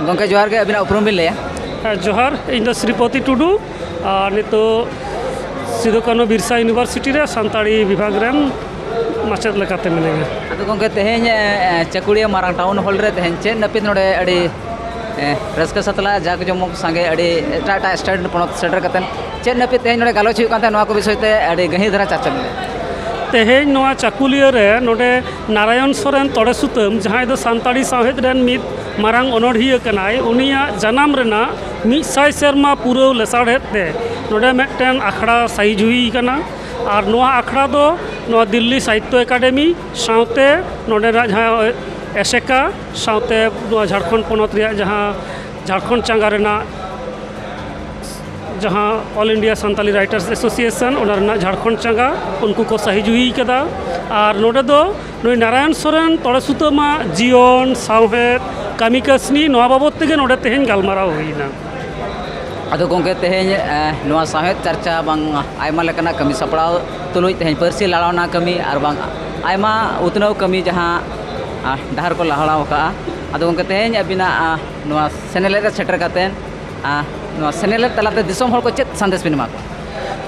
गंके जोहार के अबिना उपरुम बिन लैया जोहार इन श्रीपति टुडू नितो सिदो कानो बिरसा यूनिवर्सिटी रे सानताड़ी विभाग रेन माचेद लेकाते मिनेगा अदो गंके तेहें चकुड़िया मारांग टाउन हॉल रे तेहें चेन नपित नोडे अड़ी रस्क सतला जाक जमक संगे अड़ी एटा स्टूडेंट पणत सेटर कतन चेन नपित तेहें नोडे गालोच हुयु कांते नोआ को विषय ते अड़ी गही धरा चाचा मिले तेहें नोआ चाकुलिया रे नोडे नारायण सोरेन तोड़े सुतम जहां दो सानताड़ी साहेद रेन मित मारांग अनोढ़िया कनाय उनिया जनाम रेना 100 सेरमा पूरा लेसाड़े ते नोडे मेटन आखड़ा साइज हुई कना और नोआ आखड़ा दो नोआ दिल्ली साहित्य एकाडेमी साउते नोडे जहां एसेका साउते नोआ झारखंड पनत रिया जहां झारखंड चांगा रेना जहां all India Santali writers association ओना झारखंड चांगा उनको को साहिज हुई कदा और नोडे दो नोई नारायण सोरेन तोड़े सुतमा जीवन साहेद कामी कसनी नोआ बाबत तेगे नोडे तेहें गालमाराव हुईना अदो गंके तेहें नोआ साहेद चर्चा बांग आयमा लेकना कमी सपड़ाव तुलुई तेहें परसी लाड़ावना कमी और बांग आयमा उतनव कमी जहां डहार को लहड़ाव का अदो गंके तेहें अबिना नोआ सेनेले रे सेटर कातेन नोआ सेनेले तलाते दिसोम हर को चेत संदेश बिन मा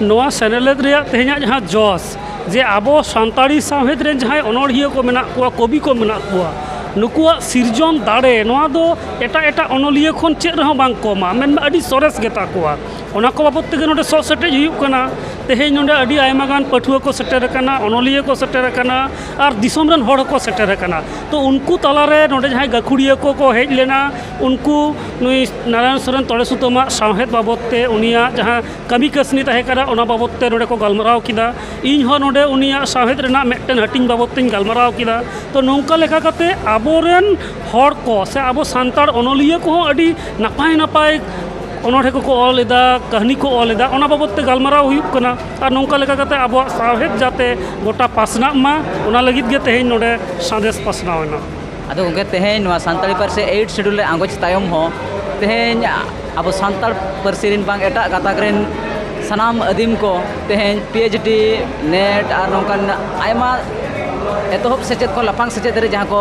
नोआ सेनेलेद रिया तेहें जहां जोस जे आबो सानताड़ी साहेद रे जहां अनोढ़िया को मेना कुआ कवि को मेना कुआ नुकुआ सिरजन दाड़े नोआ दो एटा एटा अनोलिया खन चेद रहो बांग कोमा मेन अडी सोरेस गेता कुआ ओना को बाबत तेगे नोडे सो सेटेज हुयुक कना तेहें नोडे अडी आयमा गान पठुआ को सेटर कना अनोलिया को सेटर कना और दिसोम रन हड़ को सेटर कना तो उनको तलारे नोडे जहां गखुड़िया को हेज लेना उनको नुई नारायण सोरेन तोड़े सुतमा साहेद बाबत ते उनिया जहां कमी कसनी तहे करा ओना बाबत ते नोडे को गालमाराव किदा इन हो नोडे उनिया साहेद रेना मेटन हटिंग बाबत तें गालमाराव किदा तो नोंका लेखा काते आबोरेन हड़ को से आबो सानताड़ अनोलिया को अडी नापाय नापाय अनोढ़े को ऑल एदा कहानी को ऑल एदा ओना बाबत ते गालमाराव हुयुक कना और नोंका लेखा काते आबो साहेद जाते गोटा पासना मा ओना लगित गे तेहें नोडे संदेश पासनावना अदो गंके तेहें नोआ सानताड़ी परसे 8 शेड्यूल आंगोच तायम हो तेहें आबो सानताड़ परसी रिन बांग एटा गाताक रिन सनाम अदीम को तेहें PhD नेट और नोंकान आयमा एतोहब सेचेद को लाफांग सेचेद रे जहां को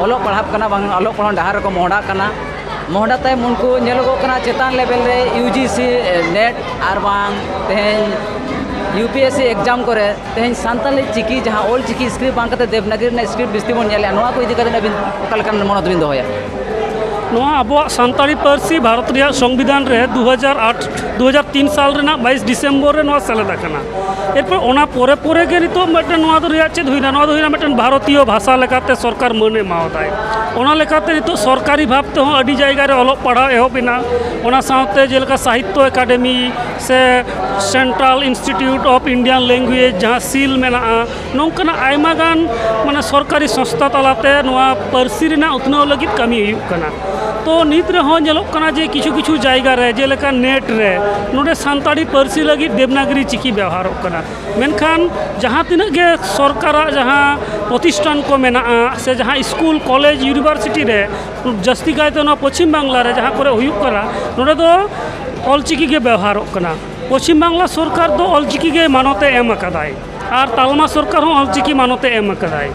ऑलोग पढ़ाब कना बांग ऑलोग पढ़ान डहार को मोहडा कना मोहडा तायम उनको नेलोगो कना चेतान लेवल रे UGC नेट और बांग तेहें UPSC एग्जाम करे तेहें सानताली चिकी जहां ओल चिकी स्क्रिप्ट बांग कते देवनागरी ना स्क्रिप्ट बिस्ती बन नेले नोआ को इदी कते अबिन ओकालकन मनोत बिन दोया नोआ आबो सानताड़ी परसी भारत रिया संविधान रे 2003 साल रेना 22 डिसेम्बर रे नोआ सेलेदा कना एरपर ओना पोरे पोरे के नितो मेटन नोआ दो रिया चेद हुइना नोआ दो हुइना मेटन भारतीय भाषा लेकाते सरकार मने मावदाय ओना लेकाते नितो सरकारी भाबते हो अडी जायगा रे ऑलोग पढ़ा एहोबिना ओना साउते जेलका साहित्य एकाडेमी से central institute of Indian language जहां सील मेना नोंकना आयमा गान माने सरकारी संस्था तलाते नोआ परसी रेना उतनाव लगित कमी हुयुक कना तो नित रहो नेलोग कना जे किछु किछु जायगा रे जेलेका नेट रे नोडे सानताड़ी परसी लगित देवनागरी चिकी व्यवहारोग कना मेनखान जहां तिना गे सरकार जहां प्रतिष्ठान को मेना से जहां स्कूल कॉलेज यूनिवर्सिटी रे जस्ती कायते ना पश्चिम बांग्ला रे जहां करे हुयुक कना नोडे दो ऑलचिकी गे व्यवहारोग कना पश्चिम बांग्ला सरकार दो ऑलचिकी गे मानते एम अकादाय और तालमा सरकार हो ऑलचिकी मानते एम अकादाय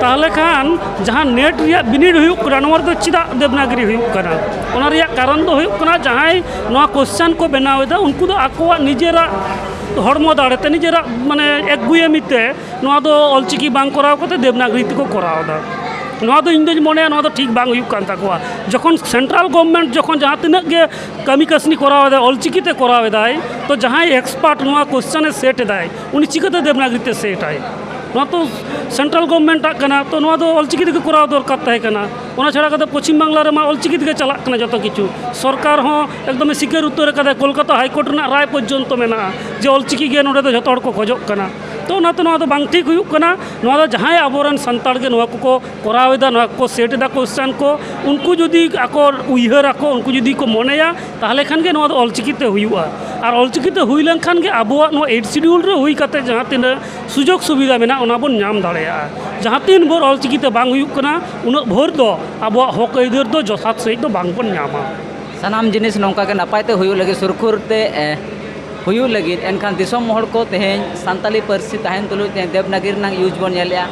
ताहले खान जहां नेट रिया बिनिड हुयुक कना नोर दो चिदा देवनागरी हुयुक कना ओना रिया कारण दो हुयुक कना जहां नोआ क्वेश्चन को बनावेदा उनको दो आकोवा निजेरा हड़मो दाड़ेते निजेरा माने एकगुयेमिते नोआ दो ऑलचिकी बांग कराव कते देवनागरी को करावदा नोआ दो इंदो मने नोआ दो ठीक बांग हुयुक कान ताकोवा जखन सेंट्रल गवर्नमेंट जखन जहां तिना गे कमी कसनी करावेदा ऑलचिकीते करावेदाय तो जहां एक्सपर्ट नोआ क्वेश्चन सेट दाय उनी चिकाते देवनागरीते सेट आय नोआ तो सेंट्रल गवर्नमेंट कना तो नोआ दो ऑलचिकी ते कराव दरकार ताहे कना ओना छाड़ा कते पश्चिम बांग्ला रे मा ऑलचिकी ते चलाक कना जतो किछु सरकार हो एकदम सिकेर उत्तर कदे कोलकाता हाईकोर्ट ना राय पर्यंत मेना जे ऑलचिकी गे नोडे दो जतो हड़ को खोजोग कना तो ना तो नोआ दो बांग ठीक हुयुक कना नोआ दो जहां आबोरन संताड़ के नोआ को करावेदा नोआ को सेट दा क्वेश्चन को उनको जदि आको उयहर आको उनको जदि को मनेया ताहले खान के नोआ दो ऑलचिकी ते हुयुआ और ऑलचिकी ते हुई लन खान के आबोआ नोआ 8 शेड्यूल रे हुई कते जहां तिना सुजोग सुविधा मेना ओना बोन नाम दाड़ेया जहां तीन भोर ऑलचिकी ते बांग हुयुक कना उना भोर दो आबोआ हक अइदार दो जसात सहित दो बांग बोन नामा सानाम जिनिस नौका के नपायते हुयु लगे सुरखुरते हुयु लगित एनखान दिसोम हड़ को तेहें सानताली परसी ताहेन तुलुज तेहें देवनागरी नांग यूज बन नेलिया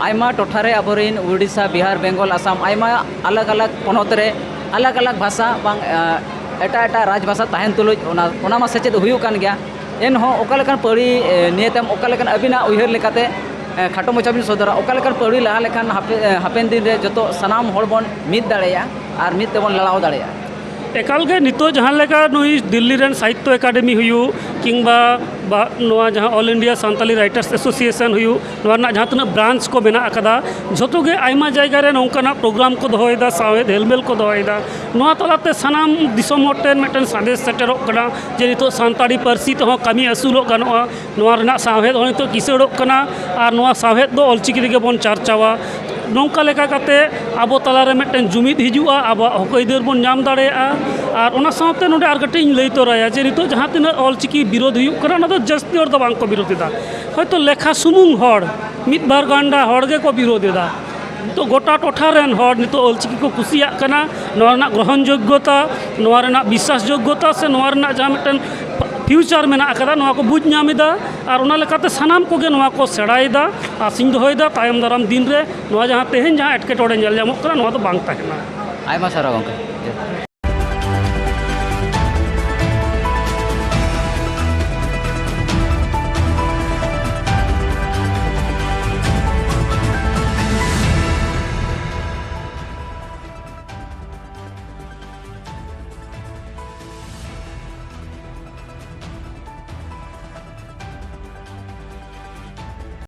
आयमा टोठारे आबोरिन उड़ीसा बिहार बेंगल आसाम आयमा अलग अलग पनोत रे अलग अलग भाषा बांग एटा राज भाषा तहन तुलुज ओना मा सेचेद हुयु कान गया एनहों ओका लेकान पड़ी नियतम ओका लेकान अबिना उयहर लेकाते खाटो मचा बिन सदरा ओका लेकान पड़ी लहा लेकान हापेन दिन रे जतो सनाम हर बन मिद दाड़ेया और मिद तेबन लड़ाव दाड़ेया एकाल के नितो जहाँ लेका नुई दिल्ली रेन साहित्य एकाडेमी हुयु किंबा नोआ जहाँ all India Santali writers association हुयु नोआ ना जहाँ तना ब्रांच को मेना अकदा जोतो के आयमा जायगा रे नोंकाना प्रोग्राम को दोहोयदा सावेद हेलमेल को दोहोयदा नोआ तलाते सनाम दिसोम हटेन मेटन संदेश सेटेरोक कना जे नितो सांताली पार्सी तो कमी असुलोग गानोआ नोआ रना सावेद हो नितो किसेड़ोक कना और नोआ सावेद दो ऑलचिकी दिगे बन चर्चावा नौका लेका काते आबो तलारे मेटन जुमिद हिजुआ आबो हकईदार बन नाम दाड़ेया और ओना साथे नोडे आर कटिंग लई तोराया जे नितो जहाँ तिना ऑलचिकी विरोध हुयुग कना ना तो जस्ती हर दो बांग को विरोधेदा हयतो लेखा सुमुंग हड़ मिद बार गांडा हड़ गे को विरोधेदा तो गोटा टोठा रेन हड़ नितो ऑलचिकी को कुसिया कना नोआ रना ग्रहण योग्यता नोआ रना विश्वास योग्यता से नोआ रना जहाँ मेटन फ्यूचर में नोआ को बुझ नामेदा और ओना लेकाते सनाम कोगे नोआ को सेड़ायेदा आसिंग दोहोयेदा तायम दाराम दिन रे नोआ जहाँ तेहेन जहाँ एटकेटोड़े नेल ᱧᱟᱢᱚᱜ ᱠᱟᱱᱟ नोआ तो बांग ताहेना आयमा सारा गंके